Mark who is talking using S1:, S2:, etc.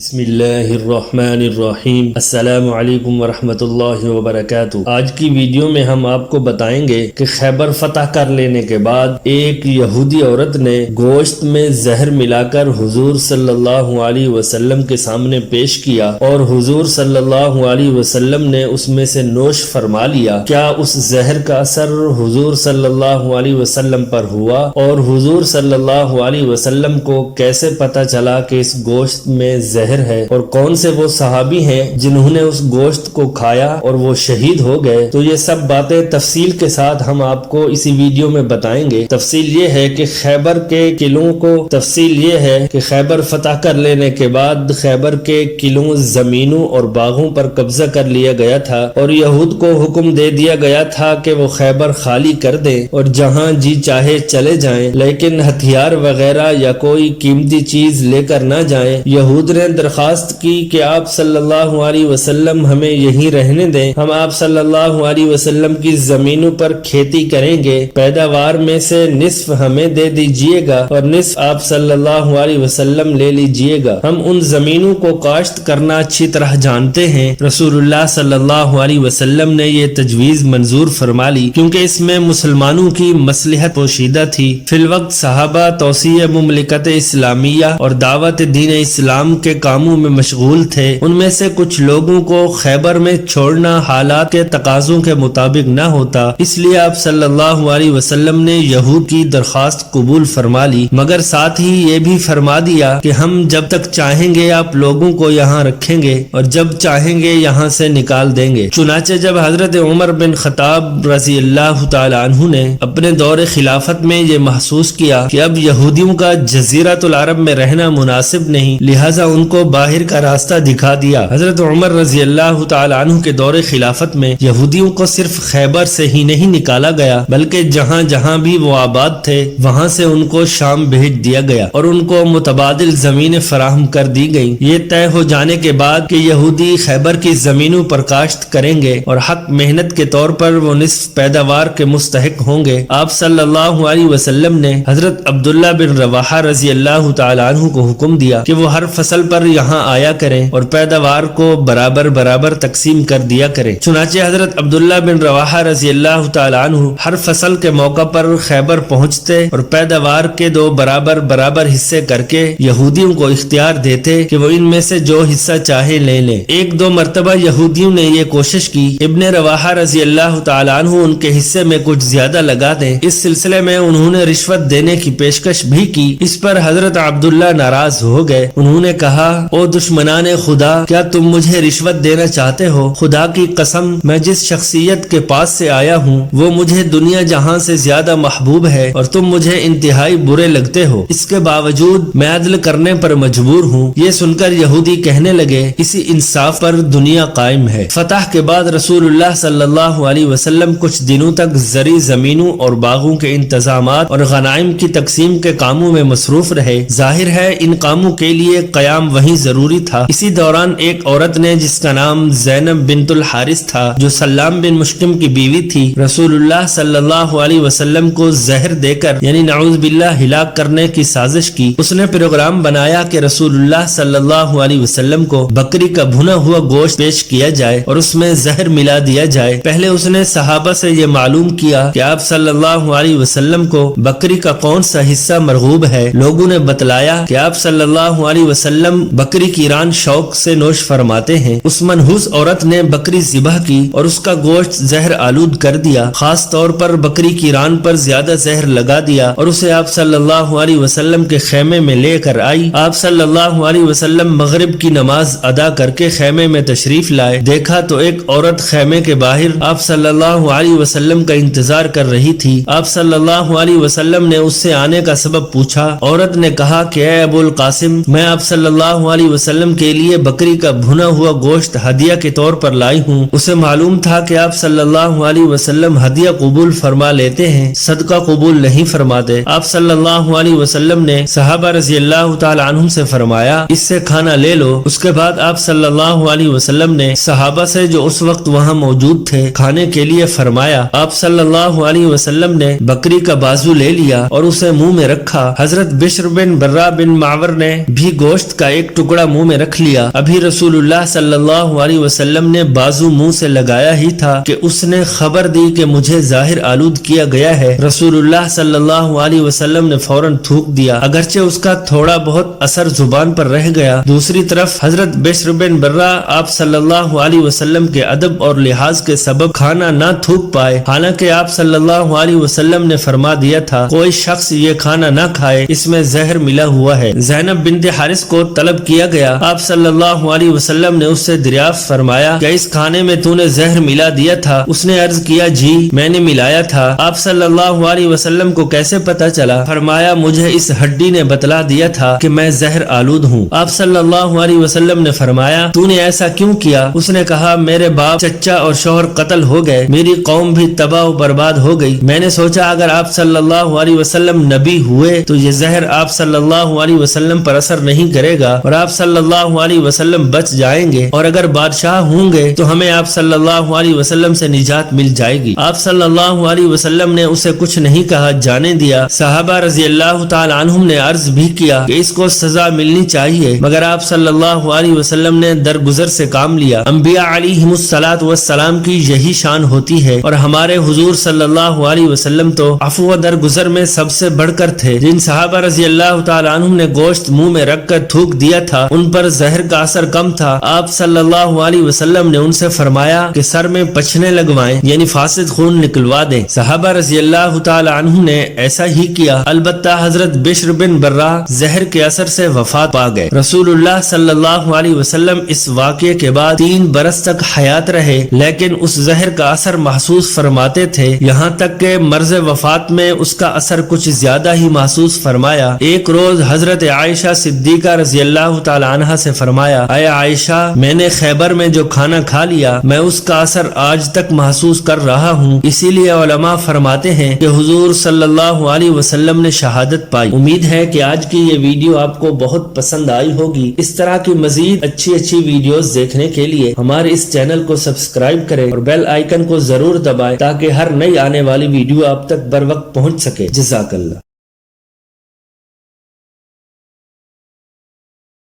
S1: بسم اللہ الرحمن الرحیم۔ السلام علیکم ورحمۃ اللہ وبرکاتہ۔ آج کی ویڈیو میں ہم آپ کو بتائیں گے کہ خیبر فتح کر لینے کے بعد ایک یہودی عورت نے گوشت میں زہر ملا کر حضور صلی اللہ علیہ وسلم کے سامنے پیش کیا اور حضور صلی اللہ علیہ وسلم نے اس میں سے نوش فرما لیا۔ کیا اس زہر کا اثر حضور صلی اللہ علیہ وسلم پر ہوا اور حضور صلی اللہ علیہ وسلم کو کیسے پتہ چلا کہ اس گوشت میں زہر ہے اور کون سے وہ صحابی ہیں جنہوں نے اس گوشت کو کھایا اور وہ شہید ہو گئے؟ تو یہ سب باتیں تفصیل کے ساتھ ہم آپ کو اسی ویڈیو میں بتائیں گے۔ تفصیل یہ ہے کہ خیبر کے قلعوں کو خیبر فتح کر لینے کے بعد خیبر کے قلعوں، زمینوں اور باغوں پر قبضہ کر لیا گیا تھا اور یہود کو حکم دے دیا گیا تھا کہ وہ خیبر خالی کر دیں اور جہاں جی چاہے چلے جائیں، لیکن ہتھیار وغیرہ یا کوئی قیمتی چیز لے کر نہ جائیں۔ یہود نے درخواست کی کہ آپ صلی اللہ علیہ وسلم ہمیں یہیں رہنے دیں، ہم آپ صلی اللہ علیہ وسلم کی زمینوں پر کھیتی کریں گے، پیداوار میں سے نصف ہمیں دے دیجئے گا اور نصف آپ صلی اللہ علیہ وسلم لے لیجئے گا۔ ہم ان زمینوں کو کاشت کرنا اچھی طرح جانتے ہیں۔ رسول اللہ صلی اللہ علیہ وسلم نے یہ تجویز منظور فرما لی کیونکہ اس میں مسلمانوں کی مصلحت پوشیدہ تھی۔ فی الوقت صحابہ توسیع مملکت اسلامیہ اور دعوت دین اسلام کے کاموں میں مشغول تھے۔ ان میں سے کچھ لوگوں کو خیبر میں چھوڑنا حالات کے تقاضوں کے مطابق نہ ہوتا، اس لیے آپ صلی اللہ علیہ وسلم نے یہود کی درخواست قبول فرما لی، مگر ساتھ ہی یہ بھی فرما دیا کہ ہم جب تک چاہیں گے آپ لوگوں کو یہاں رکھیں گے اور جب چاہیں گے یہاں سے نکال دیں گے۔ چنانچہ جب حضرت عمر بن خطاب رضی اللہ تعالی عنہ نے اپنے دور خلافت میں یہ محسوس کیا کہ اب یہودیوں کا جزیرۃ العرب میں رہنا مناسب نہیں، لہذا ان کو باہر کا راستہ دکھا دیا۔ حضرت عمر رضی اللہ تعالی عنہ کے دور خلافت میں یہودیوں کو صرف خیبر سے ہی نہیں نکالا گیا بلکہ جہاں جہاں بھی وہ آباد تھے وہاں سے ان کو شام بھیج دیا گیا اور ان کو متبادل زمینیں فراہم کر دی گئیں۔ یہ طے ہو جانے کے بعد کہ یہودی خیبر کی زمینوں پر کاشت کریں گے اور حق محنت کے طور پر وہ نصف پیداوار کے مستحق ہوں گے، آپ صلی اللہ علیہ وسلم نے حضرت عبداللہ بن رواحہ رضی اللہ تعالی عنہ کو حکم دیا کہ وہ ہر فصل پر یہاں آیا کریں اور پیداوار کو برابر برابر تقسیم کر دیا کریں۔ چنانچہ حضرت عبداللہ بن رواحہ رضی اللہ تعالی عنہ ہر فصل کے موقع پر خیبر پہنچتے اور پیداوار کے دو برابر برابر حصے کر کے یہودیوں کو اختیار دیتے کہ وہ ان میں سے جو حصہ چاہے لے لیں۔ ایک دو مرتبہ یہودیوں نے یہ کوشش کی ابن رواحہ رضی اللہ تعالی عنہ ان کے حصے میں کچھ زیادہ لگا دیں، اس سلسلے میں انہوں نے رشوت دینے کی پیشکش بھی کی۔ اس پر حضرت عبداللہ ناراض ہو گئے، انہوں نے کہا، او دشمنان خدا، کیا تم مجھے رشوت دینا چاہتے ہو؟ خدا کی قسم، میں جس شخصیت کے پاس سے آیا ہوں وہ مجھے دنیا جہاں سے زیادہ محبوب ہے اور تم مجھے انتہائی برے لگتے ہو، اس کے باوجود میں عدل کرنے پر مجبور ہوں۔ یہ سن کر یہودی کہنے لگے، اسی انصاف پر دنیا قائم ہے۔ فتح کے بعد رسول اللہ صلی اللہ علیہ وسلم کچھ دنوں تک زرعی زمینوں اور باغوں کے انتظامات اور غنائم کی تقسیم کے کاموں میں مصروف رہے۔ ظاہر ہے ان کاموں کے لیے قیام وہیں ضروری تھا۔ اسی دوران ایک عورت نے جس کا نام زینب بنت الحارث تھا، جو سلام بن مشکم کی بیوی تھی، رسول اللہ صلی اللہ علیہ وسلم کو زہر دے کر یعنی نعوذ باللہ ہلاک کرنے کی سازش کی۔ اس نے پروگرام بنایا کہ رسول اللہ صلی اللہ علیہ وسلم کو بکری کا بھنا ہوا گوشت پیش کیا جائے اور اس میں زہر ملا دیا جائے۔ پہلے اس نے صحابہ سے یہ معلوم کیا کہ آپ صلی اللہ علیہ وسلم کو بکری کا کون سا حصہ مرغوب ہے۔ لوگوں نے بتلایا کہ آپ صلی اللہ علیہ وسلم بکری کی ران شوق سے نوش فرماتے ہیں۔ اس منحوس عورت نے بکری ذبح کی اور اس کا گوشت زہر آلود کر دیا، خاص طور پر بکری کی ران پر زیادہ زہر لگا دیا اور اسے آپ صلی اللہ علیہ وسلم کے خیمے میں لے کر آئی۔ آپ صلی اللہ علیہ وسلم مغرب کی نماز ادا کر کے خیمے میں تشریف لائے، دیکھا تو ایک عورت خیمے کے باہر آپ صلی اللہ علیہ وسلم کا انتظار کر رہی تھی۔ آپ صلی اللہ علیہ وسلم نے اس سے آنے کا سبب پوچھا۔ عورت نے کہا کہ اے ابو القاسم، میں آپ صلی اللہ علیہ وسلم کے لیے بکری کا بھنا ہوا گوشت ہدیہ کے طور پر لائی ہوں۔ اسے معلوم تھا کہ آپ صلی اللہ علیہ وسلم ہدیہ قبول فرما لیتے ہیں، صدقہ قبول نہیں فرماتے۔ آپ صلی اللہ علیہ وسلم نے صحابہ رضی اللہ تعالی عنہم سے فرمایا، اس سے کھانا لے لو۔ اس کے بعد آپ صلی اللہ علیہ وسلم نے صحابہ سے جو اس وقت وہاں موجود تھے کھانے کے لیے فرمایا۔ آپ صلی اللہ علیہ وسلم نے بکری کا بازو لے لیا اور اسے منہ میں رکھا۔ حضرت بشر بن برہ بن معور نے بھی گوشت کا ایک ایک ٹکڑا منہ میں رکھ لیا۔ ابھی رسول اللہ صلی اللہ علیہ وسلم نے بازو منہ سے لگایا ہی تھا کہ اس نے خبر دی کہ مجھے ظاہر آلود کیا گیا ہے۔ رسول اللہ صلی اللہ علیہ وسلم نے فوراً تھوک دیا، اگرچہ اس کا تھوڑا بہت اثر زبان پر رہ گیا۔ دوسری طرف حضرت بشر بن برہ آپ صلی اللہ علیہ وسلم کے ادب اور لحاظ کے سبب کھانا نہ تھوک پائے، حالانکہ آپ صلی اللہ علیہ وسلم نے فرما دیا تھا کوئی شخص یہ کھانا نہ کھائے، اس میں زہر ملا ہوا ہے۔ زینب بنت حارث کو طلب کیا گیا، آپ صلی اللہ علیہ وسلم نے اس سے دریافت فرمایا کہ اس کھانے میں تو نے زہر ملا دیا تھا؟ اس نے عرض کیا جی میں نے ملایا تھا۔ آپ صلی اللہ علیہ وسلم کو کیسے پتا چلا؟ فرمایا مجھے اس ہڈی نے بتلا دیا تھا کہ میں زہر آلود ہوں۔ آپ صلی اللہ علیہ وسلم نے فرمایا تو نے ایسا کیوں کیا؟ اس نے کہا میرے باپ، چچا اور شوہر قتل ہو گئے، میری قوم بھی تباہ و برباد ہو گئی۔ میں نے سوچا اگر آپ صلی اللہ علیہ وسلم نبی ہوئے تو یہ زہر آپ صلی اللہ علیہ وسلم پر اثر نہیں کرے گا اور آپ صلی اللہ علیہ وسلم بچ جائیں گے، اور اگر بادشاہ ہوں گے تو ہمیں آپ صلی اللہ علیہ وسلم سے نجات مل جائے گی۔ آپ صلی اللہ علیہ وسلم نے اسے کچھ نہیں کہا، جانے دیا۔ صحابہ رضی اللہ تعالی عنہم نے عرض بھی کیا کہ اس کو سزا ملنی چاہیے، مگر آپ صلی اللہ علیہ وسلم نے درگزر سے کام لیا۔ انبیاء علیہم الصلاۃ والسلام کی یہی شان ہوتی ہے، اور ہمارے حضور صلی اللہ علیہ وسلم تو عفو و درگزر میں سب سے بڑھ کر تھے۔ جن صحابہ رضی اللہ تعالی عنہم نے گوشت منہ میں رکھ کر تھوک دیا تھا ان پر زہر کا اثر کم تھا۔ آپ صلی اللہ علیہ وسلم نے ان سے فرمایا کہ سر میں پچھنے لگوائیں، یعنی فاسد خون نکلوا دیں۔ صحابہ رضی اللہ تعالی عنہم نے ایسا ہی کیا، البتہ حضرت بشر بن برہ زہر کے اثر سے وفات پا گئے۔ رسول اللہ صلی اللہ علیہ وسلم اس واقعے کے بعد 3 برس تک حیات رہے، لیکن اس زہر کا اثر محسوس فرماتے تھے، یہاں تک کہ مرض وفات میں اس کا اثر کچھ زیادہ ہی محسوس فرمایا۔ ایک روز حضرت عائشہ صدیقہ رضی اللہ تعالی عنہا سے فرمایا، اے عائشہ میں نے خیبر میں جو کھانا کھا لیا میں اس کا اثر آج تک محسوس کر رہا ہوں، اسی لیے علماء فرماتے ہیں کہ حضور صلی اللہ علیہ وسلم نے شہادت پائی۔ امید ہے کہ آج کی یہ ویڈیو آپ کو بہت پسند آئی ہوگی۔ اس طرح کی مزید اچھی ویڈیوز دیکھنے کے لیے ہمارے اس چینل کو سبسکرائب کریں اور بیل آئیکن کو ضرور دبائیں تاکہ ہر نئی آنے والی ویڈیو آپ تک بر وقت پہنچ سکے۔ جزاک اللہ۔